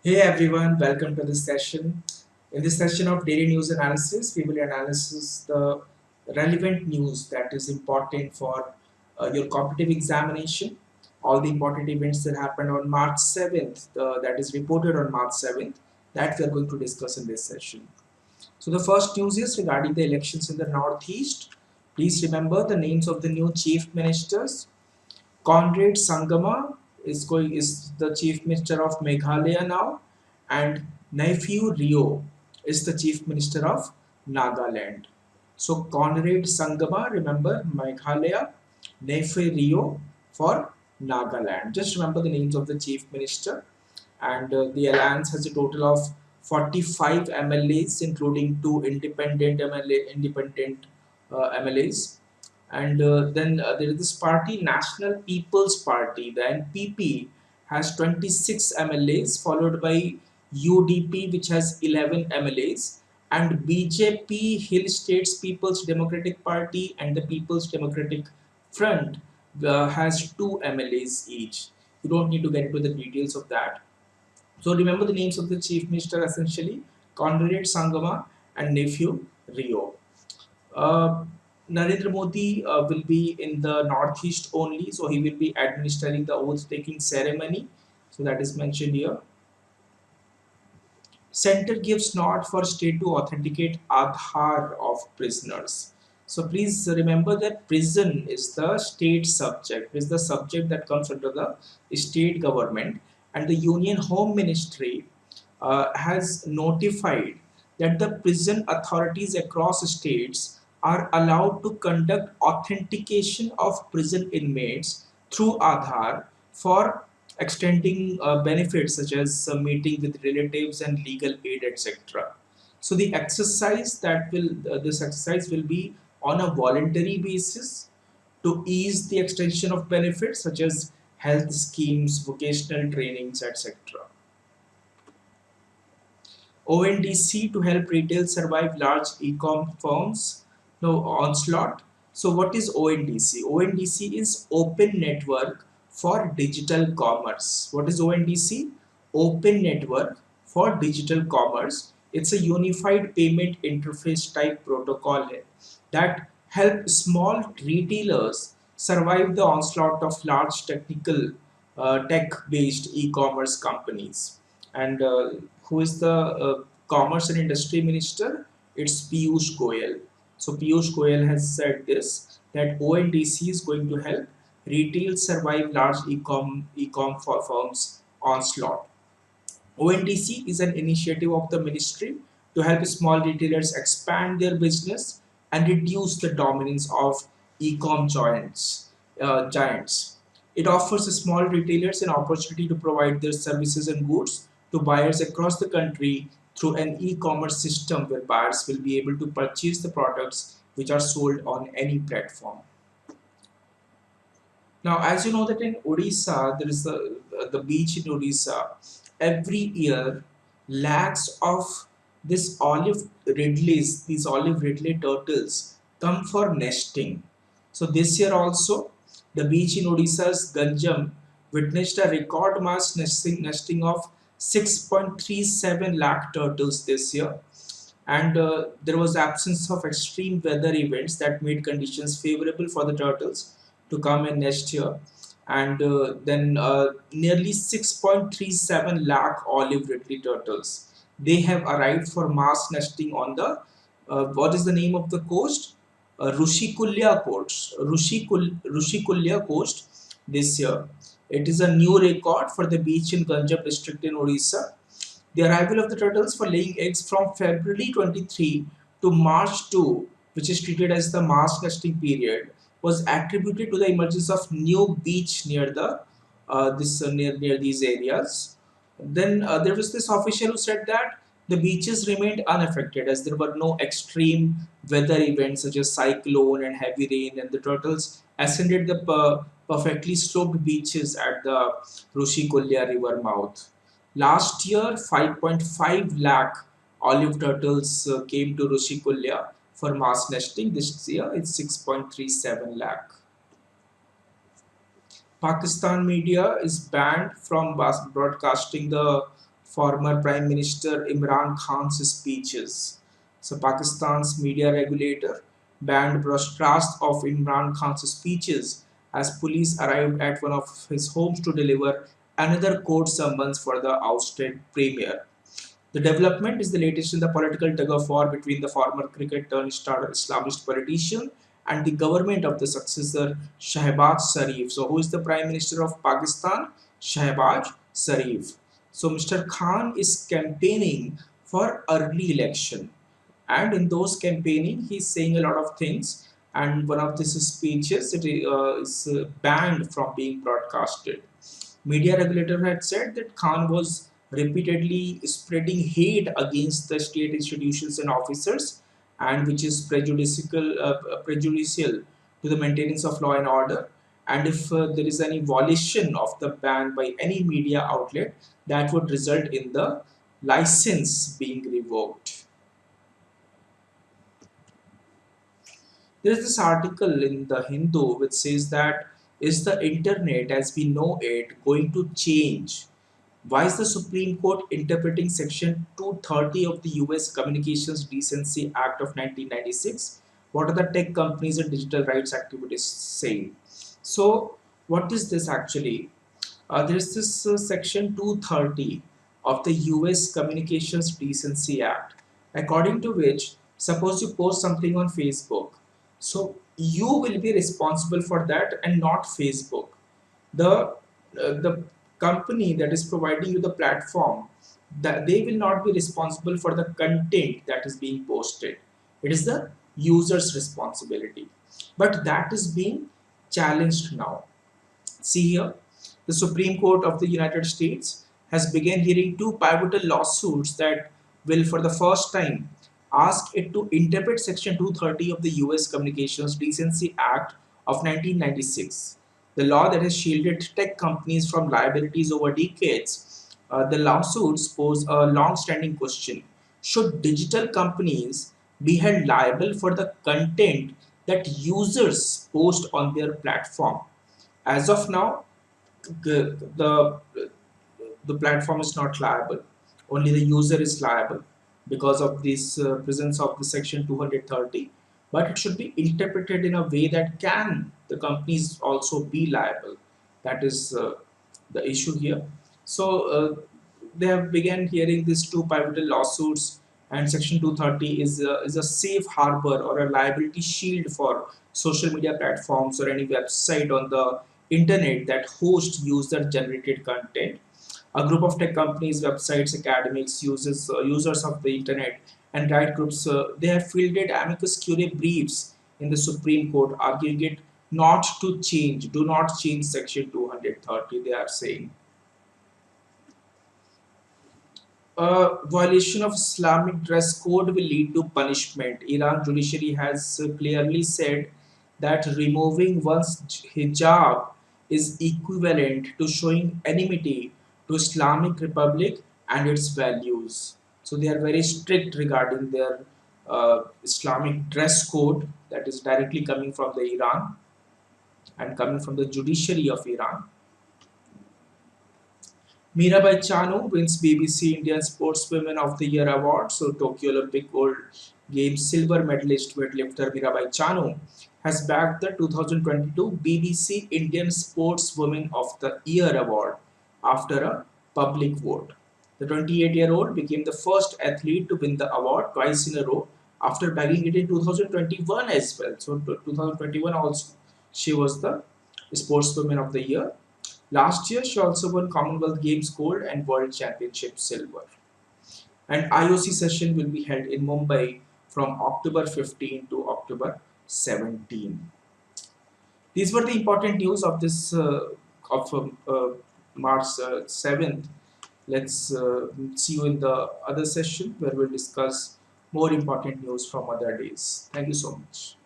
Hey everyone, welcome to this session. In this session of daily news analysis, we will analyze the relevant news that is important for your competitive examination. All the important events that happened on March 7th, that is reported on March 7th, that we are going to discuss in this session. So the first news is regarding the elections in the Northeast. Please remember the names of the new chief ministers. Conrad Sangama is the chief minister of Meghalaya now, and Nephew Rio is the chief minister of Nagaland. So Conrad Sangama, remember Meghalaya, Nephew Rio for Nagaland. Just remember the names of the chief minister, and the alliance has a total of 45 MLAs, including two independent MLAs, and then there is this party, National People's Party. The NPP has 26 MLAs, followed by UDP, which has 11 MLAs, and BJP, Hill States People's Democratic Party, and the People's Democratic Front has 2 MLAs each. You don't need to get into the details of that. So remember the names of the chief minister, essentially Conrad Sangama and nephew Rio. uh, Narendra Modi will be in the northeast only, so he will be administering the oath taking ceremony. So that is mentioned here. Center gives nod for state to authenticate Aadhaar of prisoners. So please remember that prison is the state subject, is the subject that comes under the state government, and the Union Home Ministry has notified that the prison authorities across states are allowed to conduct authentication of prison inmates through Aadhaar for extending benefits such as meeting with relatives and legal aid, etc. So the exercise that will this exercise will be on a voluntary basis to ease the extension of benefits such as health schemes, vocational trainings, etc. ONDC to help retail survive large e-com firms. No onslaught. So what is ONDC? ONDC is Open Network for Digital Commerce. What is ONDC? Open Network for Digital Commerce. It's a unified payment interface type protocol that help small retailers survive the onslaught of large tech-based e-commerce companies. And who is the Commerce and Industry Minister? It's Piyush Goyal. So Piyush Goyal has said this, that ONDC is going to help retail survive large e-com firms onslaught. ONDC is an initiative of the ministry to help small retailers expand their business and reduce the dominance of e-com giants. It offers small retailers an opportunity to provide their services and goods to buyers across the country through an e-commerce system where buyers will be able to purchase the products which are sold on any platform. Now, as you know that in Odisha, there is the beach in Odisha. Every year, lakhs of these olive ridley turtles come for nesting. So this year also, the beach in Odisha's Ganjam witnessed a record mass nesting of 6.37 lakh turtles this year, and there was absence of extreme weather events that made conditions favorable for the turtles to come and nest here. And then nearly 6.37 lakh olive ridley turtles, they have arrived for mass nesting on the what is the name of the coast? Rushikulya coast this year. It is a new record for the beach in Ganjam district in Odisha. The arrival of the turtles for laying eggs from February 23 to March 2, which is treated as the mass nesting period, was attributed to the emergence of new beach near near these areas. Then there was this official who said that the beaches remained unaffected as there were no extreme weather events such as cyclone and heavy rain, and the turtles ascended the perfectly sloped beaches at the Rushikulya river mouth. Last year, 5.5 lakh olive turtles came to Rushikulya for mass nesting. This year, it's 6.37 lakh. Pakistan media is banned from broadcasting the former Prime Minister Imran Khan's speeches. So Pakistan's media regulator banned broadcast of Imran Khan's speeches as police arrived at one of his homes to deliver another court summons for the ousted premier. The development is the latest in the political tug-of-war between the former cricket turned-star Islamist politician and the government of the successor Shehbaz Sharif. So, who is the Prime Minister of Pakistan? Shehbaz Sharif. So, Mr. Khan is campaigning for early election, and in those campaigning, he's saying a lot of things. And one of these speeches is banned from being broadcasted. Media regulator had said that Khan was repeatedly spreading hate against the state institutions and officers, and which is prejudicial to the maintenance of law and order. And if there is any violation of the ban by any media outlet, that would result in the license being revoked. There is this article in the Hindu which says that is the internet as we know it going to change? Why is the Supreme Court interpreting Section 230 of the US Communications Decency Act of 1996? What are the tech companies and digital rights activities saying? So, what is this actually? There is this Section 230 of the US Communications Decency Act, according to which, suppose you post something on Facebook, so you will be responsible for that and not Facebook. The company that is providing you the platform, that they will not be responsible for the content that is being posted. It is the user's responsibility, but that is being challenged now. See here, the Supreme Court of the United States has begun hearing two pivotal lawsuits that will, for the first time, ask it to interpret Section 230 of the US Communications Decency Act of 1996, the law that has shielded tech companies from liabilities over decades. The lawsuits pose a long standing question: should digital companies be held liable for the content that users post on their platform? As of now, the the platform is not liable. Only the user is liable because of this presence of the section 230. But it should be interpreted in a way that can the companies also be liable. That is the issue here. So they have began hearing these two pivotal lawsuits, and section 230 is a safe harbor or a liability shield for social media platforms or any website on the internet that host user generated content. A group of tech companies, websites, academics, users of the internet, and right groups, they have fielded amicus curiae briefs in the Supreme Court, arguing it not to change, do not change Section 230. They are saying violation of Islamic dress code will lead to punishment. Iran judiciary has clearly said that removing one's hijab is equivalent to showing enmity to Islamic Republic and its values. So they are very strict regarding their Islamic dress code that is directly coming from the Iran and coming from the judiciary of Iran. Mirabai Chanu wins BBC Indian Sportswoman of the Year award. So Tokyo Olympic Gold Games silver medalist weightlifter Mirabai Chanu has bagged the 2022 BBC Indian Sportswoman of the Year award after a public vote. The 28-year-old became the first athlete to win the award twice in a row after bagging it in 2021 as well. So 2021 also she was the Sportswoman of the Year. Last year, she also won Commonwealth Games gold and World Championship silver. An IOC session will be held in Mumbai from October 15 to October 17. These were the important news of this March 7th. Let's see you in the other session where we'll discuss more important news from other days. Thank you so much.